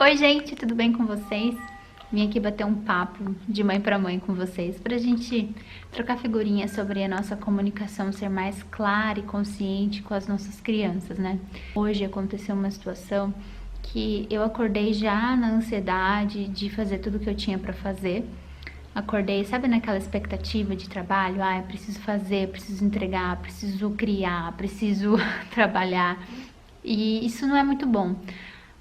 Oi gente, tudo bem com vocês? Vim aqui bater um papo de mãe para mãe com vocês pra gente trocar figurinhas sobre a nossa comunicação ser mais clara e consciente com as nossas crianças, né? Hoje aconteceu uma situação que eu acordei já na ansiedade de fazer tudo que eu tinha para fazer. Acordei, sabe, naquela expectativa de trabalho? Ah, eu preciso fazer, preciso entregar, preciso criar, preciso trabalhar. E isso não é muito bom.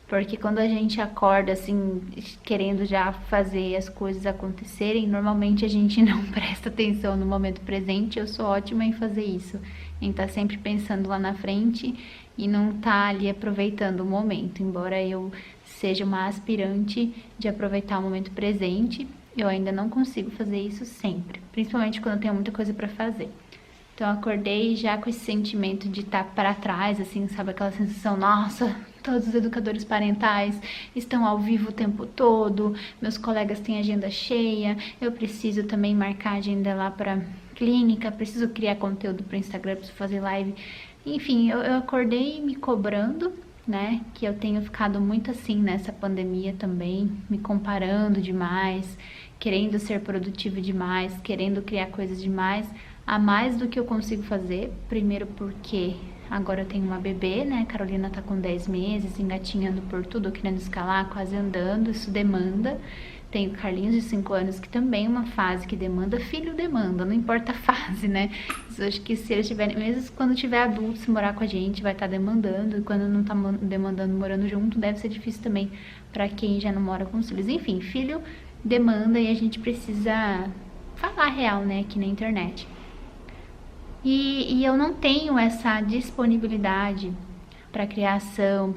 Porque quando a gente acorda assim, querendo já fazer as coisas acontecerem, normalmente a gente não presta atenção no momento presente. Eu sou ótima em fazer isso, em estar sempre pensando lá na frente e não estar ali aproveitando o momento. Embora eu seja uma aspirante de aproveitar o momento presente, eu ainda não consigo fazer isso sempre, principalmente quando eu tenho muita coisa para fazer. Então eu acordei já com esse sentimento de estar para trás, assim, sabe? Aquela sensação, nossa, todos os educadores parentais estão ao vivo o tempo todo, meus colegas têm agenda cheia, eu preciso também marcar agenda lá para clínica, preciso criar conteúdo para Instagram, preciso fazer live. Enfim, eu acordei me cobrando, né? Que eu tenho ficado muito assim nessa pandemia também, me comparando demais, querendo ser produtivo demais, querendo criar coisas demais, a mais do que eu consigo fazer. Primeiro porque agora eu tenho uma bebê, né? Carolina tá com 10 meses, engatinhando por tudo, querendo escalar, quase andando, isso demanda. Tenho Carlinhos de 5 anos, que também é uma fase que demanda, filho demanda, não importa a fase, né? Eu acho que se eles tiverem, mesmo quando tiver adulto, se morar com a gente, vai estar demandando, e quando não tá demandando, morando junto, deve ser difícil também pra quem já não mora com os filhos. Enfim, filho demanda e a gente precisa falar real, né, aqui na internet. E eu não tenho essa disponibilidade para criação,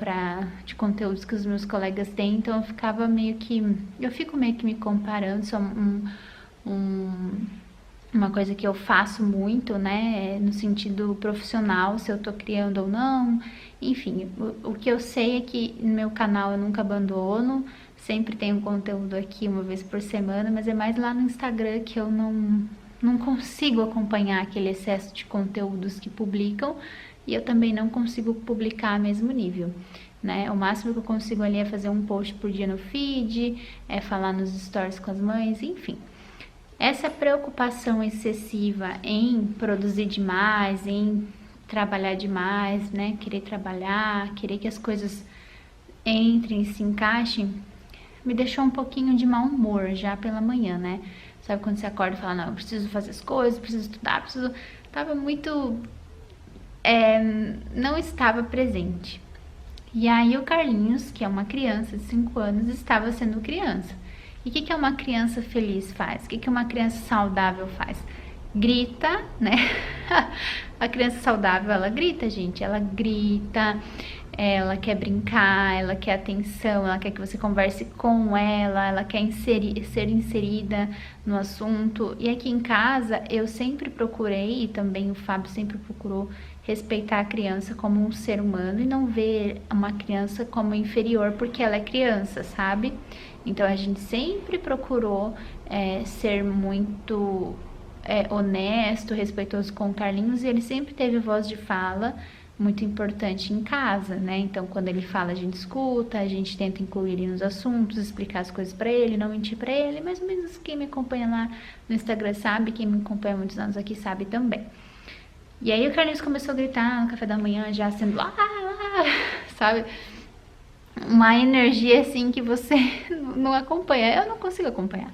de conteúdos que os meus colegas têm, então eu fico meio que me comparando. Isso é uma coisa que eu faço muito, né, no sentido profissional, se eu tô criando ou não. Enfim, o que eu sei é que no meu canal eu nunca abandono, sempre tenho conteúdo aqui uma vez por semana, mas é mais lá no Instagram que eu não consigo acompanhar aquele excesso de conteúdos que publicam, e eu também não consigo publicar a mesmo nível, né? O máximo que eu consigo ali é fazer um post por dia no feed, é falar nos stories com as mães, enfim. Essa preocupação excessiva em produzir demais, em trabalhar demais, né? Querer trabalhar, querer que as coisas entrem, se encaixem, me deixou um pouquinho de mau humor já pela manhã, né? Sabe quando você acorda e fala, não, eu preciso fazer as coisas, preciso estudar, Tava muito... não estava presente. E aí o Carlinhos, que é uma criança de 5 anos, estava sendo criança. E o que uma criança feliz faz? O que uma criança saudável faz? Grita, né? A criança saudável, ela grita, gente. Ela grita, ela quer brincar, ela quer atenção, ela quer que você converse com ela quer ser inserida no assunto. E aqui em casa, eu sempre procurei, e também o Fábio sempre procurou, respeitar a criança como um ser humano e não ver uma criança como inferior porque ela é criança, sabe? Então a gente sempre procurou ser muito honesto, respeitoso com o Carlinhos, e ele sempre teve voz de fala muito importante em casa, né? Então quando ele fala, a gente escuta, a gente tenta incluir ele nos assuntos, explicar as coisas pra ele, não mentir pra ele. Mais ou menos quem me acompanha lá no Instagram sabe, quem me acompanha há muitos anos aqui sabe também. E aí o Carlinhos começou a gritar no café da manhã, já sendo sabe? Uma energia assim que você não acompanha. Eu não consigo acompanhar.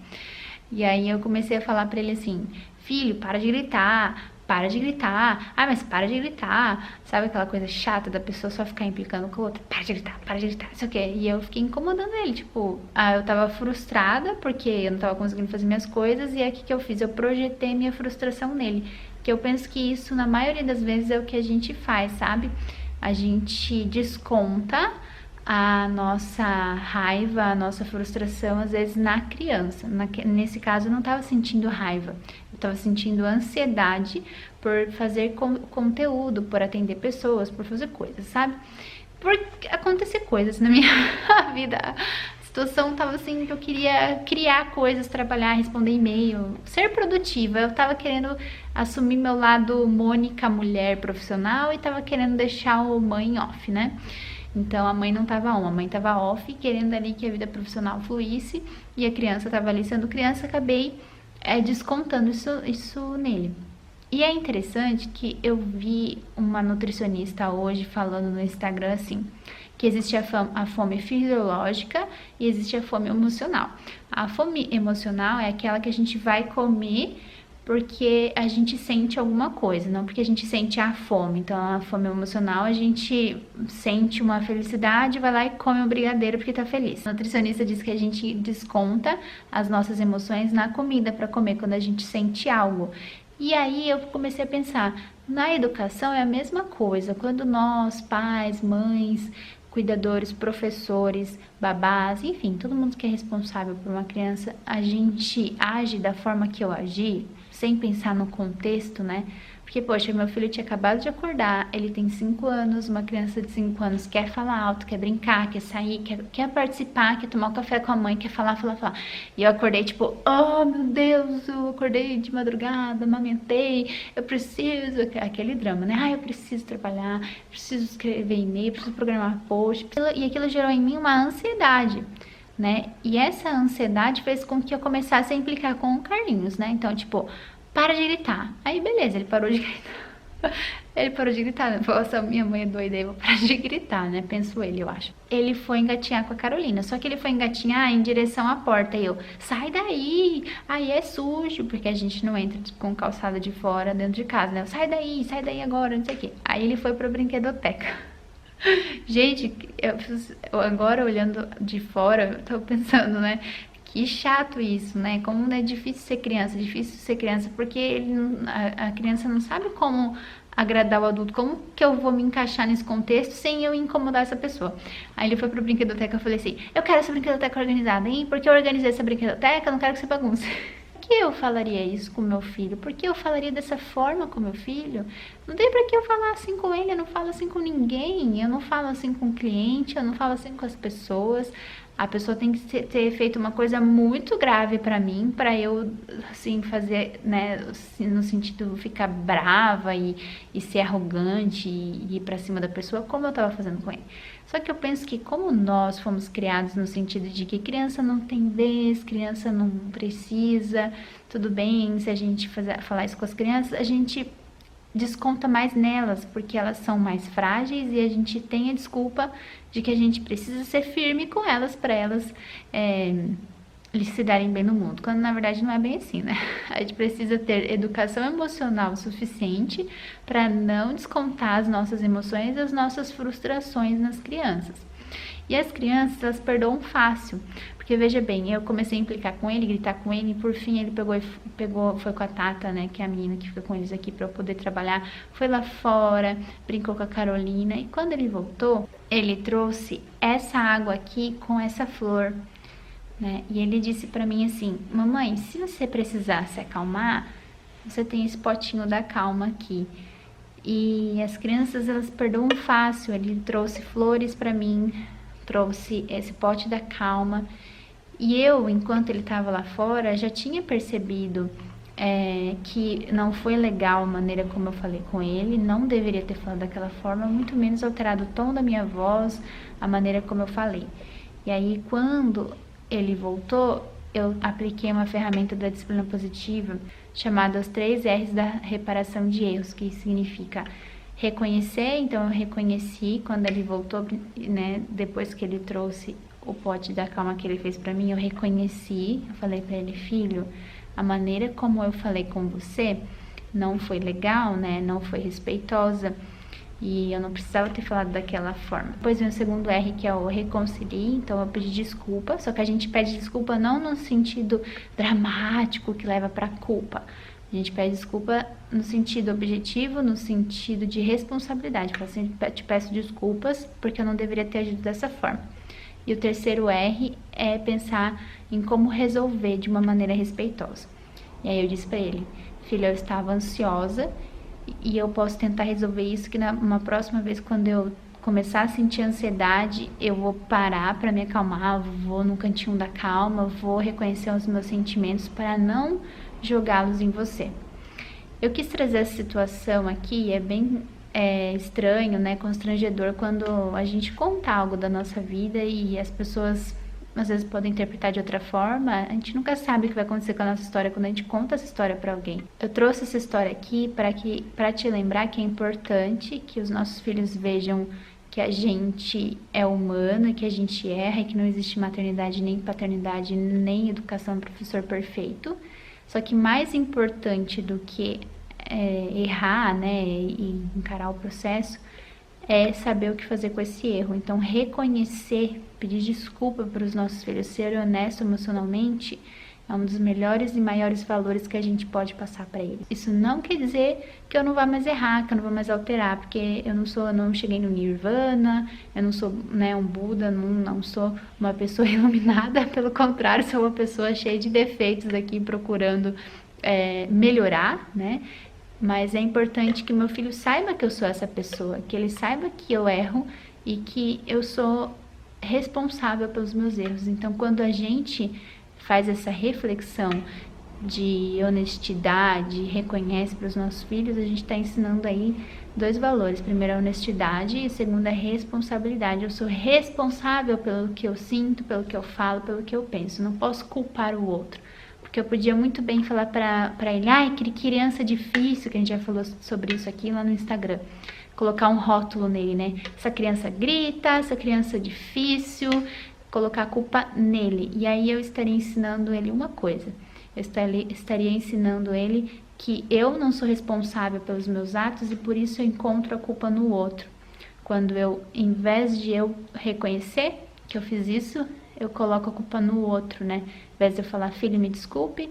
E aí eu comecei a falar pra ele assim, filho, para de gritar. Ah, mas para de gritar. Sabe aquela coisa chata da pessoa só ficar implicando com a outra? Para de gritar, não sei o quê. E eu fiquei incomodando ele, tipo, eu tava frustrada porque eu não tava conseguindo fazer minhas coisas. E aí o que eu fiz? Eu projetei minha frustração nele. Que eu penso que isso, na maioria das vezes, é o que a gente faz, sabe? A gente desconta a nossa raiva, a nossa frustração, às vezes, na criança. Nesse caso, eu não estava sentindo raiva. Eu estava sentindo ansiedade por fazer conteúdo, por atender pessoas, por fazer coisas, sabe? Por acontecer coisas na minha vida. A situação tava assim que eu queria criar coisas, trabalhar, responder e-mail, ser produtiva. Eu tava querendo assumir meu lado Mônica, mulher profissional, e tava querendo deixar o mãe off, né? Então a mãe não estava on, a mãe estava off, querendo ali que a vida profissional fluísse e a criança estava ali sendo criança, acabei descontando isso nele. E é interessante que eu vi uma nutricionista hoje falando no Instagram assim, que existe a fome fisiológica e existe a fome emocional. A fome emocional é aquela que a gente vai comer porque a gente sente alguma coisa, não porque a gente sente a fome. Então, a fome emocional, a gente sente uma felicidade, vai lá e come um brigadeiro porque tá feliz. A nutricionista diz que a gente desconta as nossas emoções na comida para comer quando a gente sente algo. E aí eu comecei a pensar, na educação é a mesma coisa. Quando nós, pais, mães, cuidadores, professores, babás, enfim, todo mundo que é responsável por uma criança, a gente age da forma que eu agi, sem pensar no contexto, né? Porque, poxa, meu filho tinha acabado de acordar, ele tem 5 anos, uma criança de 5 anos quer falar alto, quer brincar, quer sair, quer participar, quer tomar um café com a mãe, quer falar. E eu acordei tipo, oh meu Deus, eu acordei de madrugada, amamentei, eu preciso, aquele drama, né? Eu preciso trabalhar, preciso escrever e-mail, preciso programar post, e aquilo gerou em mim uma ansiedade, né? E essa ansiedade fez com que eu começasse a implicar com o Carlinhos, né? Então, tipo, para de gritar. Aí, beleza, ele parou de gritar. Ele parou de gritar, né? Nossa, minha mãe é doida, eu vou parar de gritar, né? Penso ele, eu acho. Ele foi engatinhar com a Carolina, só que ele foi engatinhar em direção à porta. E eu, sai daí, aí é sujo, porque a gente não entra com calçada de fora dentro de casa, né? Sai daí agora, não sei o quê. Aí ele foi pra brinquedoteca. Gente, eu agora olhando de fora, eu tô pensando, né? Que chato isso, né? Como é difícil ser criança, porque a criança não sabe como agradar o adulto, como que eu vou me encaixar nesse contexto sem eu incomodar essa pessoa. Aí ele foi pra brinquedoteca, eu falei assim, eu quero essa brinquedoteca organizada, hein? Porque eu organizei essa brinquedoteca, eu não quero que você bagunce. Por que eu falaria isso com meu filho? Por que eu falaria dessa forma com meu filho? Não tem pra que eu falar assim com ele, eu não falo assim com ninguém, eu não falo assim com o cliente, eu não falo assim com as pessoas. A pessoa tem que ter feito uma coisa muito grave pra mim, pra eu, assim, fazer, né, no sentido ficar brava e ser arrogante e ir pra cima da pessoa, como eu tava fazendo com ele. Só que eu penso que como nós fomos criados no sentido de que criança não tem vez, criança não precisa, tudo bem se a gente falar isso com as crianças, a gente desconta mais nelas, porque elas são mais frágeis e a gente tem a desculpa de que a gente precisa ser firme com elas para elas se darem bem no mundo, quando na verdade não é bem assim, né? A gente precisa ter educação emocional suficiente para não descontar as nossas emoções e as nossas frustrações nas crianças. E as crianças, elas perdoam fácil, porque veja bem, eu comecei a implicar com ele, gritar com ele, e por fim ele foi com a Tata, né, que é a menina que fica com eles aqui para eu poder trabalhar, foi lá fora, brincou com a Carolina, e quando ele voltou, ele trouxe essa água aqui com essa flor, né, e ele disse pra mim assim, mamãe, se você precisar se acalmar, você tem esse potinho da calma aqui. E as crianças, elas perdoam fácil, ele trouxe flores pra mim, trouxe esse pote da calma, e eu, enquanto ele estava lá fora, já tinha percebido que não foi legal a maneira como eu falei com ele, não deveria ter falado daquela forma, muito menos alterado o tom da minha voz, a maneira como eu falei. E aí, quando ele voltou, eu apliquei uma ferramenta da disciplina positiva chamada os 3 R's da reparação de erros, que significa reconhecer. Então eu reconheci quando ele voltou, né, depois que ele trouxe o pote da calma que ele fez pra mim, eu reconheci, eu falei pra ele, filho, a maneira como eu falei com você não foi legal, né, não foi respeitosa, e eu não precisava ter falado daquela forma. Depois vem o segundo R, que é o reconcilie, então eu pedi desculpa, só que a gente pede desculpa não no sentido dramático que leva pra culpa. A gente pede desculpa no sentido objetivo, no sentido de responsabilidade. Eu assim, te peço desculpas porque eu não deveria ter agido dessa forma. E o terceiro R é pensar em como resolver de uma maneira respeitosa. E aí eu disse pra ele, filho, eu estava ansiosa e eu posso tentar resolver isso, que numa próxima vez, quando eu começar a sentir ansiedade, eu vou parar para me acalmar, vou no cantinho da calma, vou reconhecer os meus sentimentos para não jogá-los em você. Eu quis trazer essa situação aqui, é bem estranho, né, constrangedor quando a gente conta algo da nossa vida e as pessoas às vezes podem interpretar de outra forma. A gente nunca sabe o que vai acontecer com a nossa história quando a gente conta essa história para alguém. Eu trouxe essa história aqui para te lembrar que é importante que os nossos filhos vejam que a gente é humano, que a gente erra e que não existe maternidade, nem paternidade, nem educação professor perfeito. Só que mais importante do que errar, né, e encarar o processo, é saber o que fazer com esse erro. Então, reconhecer, pedir desculpa para os nossos filhos, ser honesto emocionalmente, é um dos melhores e maiores valores que a gente pode passar para eles. Isso não quer dizer que eu não vá mais errar, que eu não vou mais alterar, porque eu não cheguei no Nirvana, eu não sou, né, um Buda, não sou uma pessoa iluminada, pelo contrário, sou uma pessoa cheia de defeitos aqui, procurando melhorar, né? Mas é importante que meu filho saiba que eu sou essa pessoa, que ele saiba que eu erro e que eu sou responsável pelos meus erros. Então, quando a gente faz essa reflexão de honestidade, reconhece para os nossos filhos, a gente está ensinando aí 2 valores. Primeiro, a honestidade e segundo, a responsabilidade. Eu sou responsável pelo que eu sinto, pelo que eu falo, pelo que eu penso. Não posso culpar o outro. Porque eu podia muito bem falar para ele, ai, que criança difícil, que a gente já falou sobre isso aqui lá no Instagram. Colocar um rótulo nele, né? Essa criança grita, essa criança difícil, colocar a culpa nele. E aí eu estaria ensinando ele uma coisa. Eu estaria ensinando ele que eu não sou responsável pelos meus atos e por isso eu encontro a culpa no outro. Quando em vez de eu reconhecer que eu fiz isso, eu coloco a culpa no outro, né? Ao invés de eu falar, filho, me desculpe,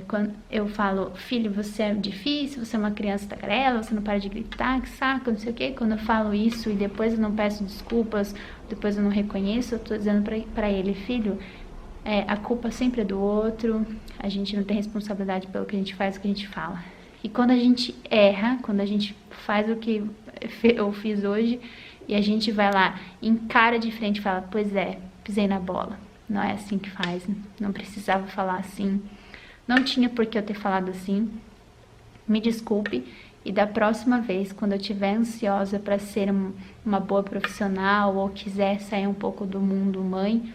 quando eu falo, filho, você é difícil, você é uma criança tagarela, você não para de gritar, que saco, não sei o quê. Quando eu falo isso e depois eu não peço desculpas, depois eu não reconheço, eu tô dizendo pra ele, filho, a culpa sempre é do outro, a gente não tem responsabilidade pelo que a gente faz, o que a gente fala. E quando a gente erra, quando a gente faz o que eu fiz hoje, e a gente vai lá, encara de frente e fala, pois é, pisei na bola. Não é assim que faz, não precisava falar assim. Não tinha por que eu ter falado assim. Me desculpe. E da próxima vez, quando eu estiver ansiosa para ser uma boa profissional ou quiser sair um pouco do mundo mãe,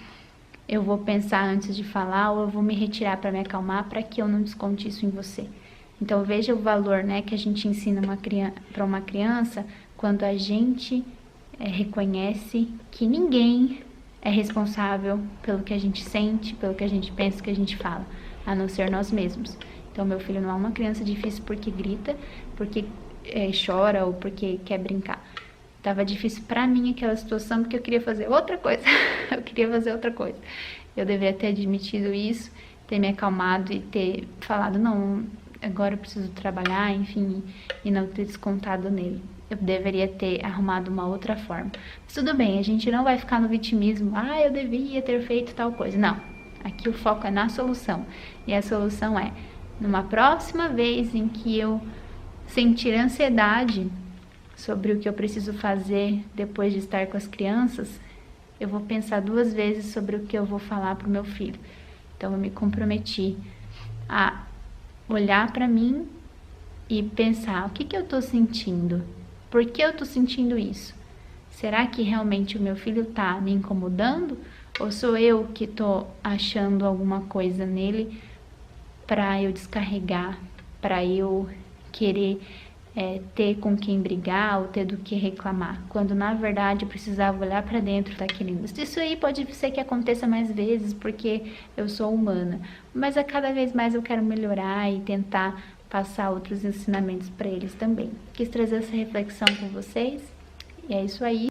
eu vou pensar antes de falar ou eu vou me retirar para me acalmar para que eu não desconte isso em você. Então veja o valor, né, que a gente ensina para uma criança quando a gente reconhece que ninguém é responsável pelo que a gente sente, pelo que a gente pensa, que a gente fala, a não ser nós mesmos. Então meu filho não é uma criança difícil porque grita, porque chora ou porque quer brincar. Tava difícil pra mim aquela situação porque eu queria fazer outra coisa. Eu queria fazer outra coisa. Eu deveria ter admitido isso, ter me acalmado e ter falado, não, agora eu preciso trabalhar, enfim, e não ter descontado nele. Eu deveria ter arrumado uma outra forma. Mas tudo bem, a gente não vai ficar no vitimismo. Ah, eu devia ter feito tal coisa. Não, aqui o foco é na solução. E a solução é, numa próxima vez em que eu sentir ansiedade sobre o que eu preciso fazer depois de estar com as crianças, eu vou pensar 2 vezes sobre o que eu vou falar para o meu filho. Então eu me comprometi a olhar para mim e pensar, o que eu estou sentindo? Por que eu estou sentindo isso? Será que realmente o meu filho está me incomodando? Ou sou eu que estou achando alguma coisa nele para eu descarregar, para eu querer ter com quem brigar ou ter do que reclamar? Quando na verdade eu precisava olhar para dentro daquele. Isso aí pode ser que aconteça mais vezes porque eu sou humana, mas a cada vez mais eu quero melhorar e tentar passar outros ensinamentos para eles também. Quis trazer essa reflexão com vocês e é isso aí.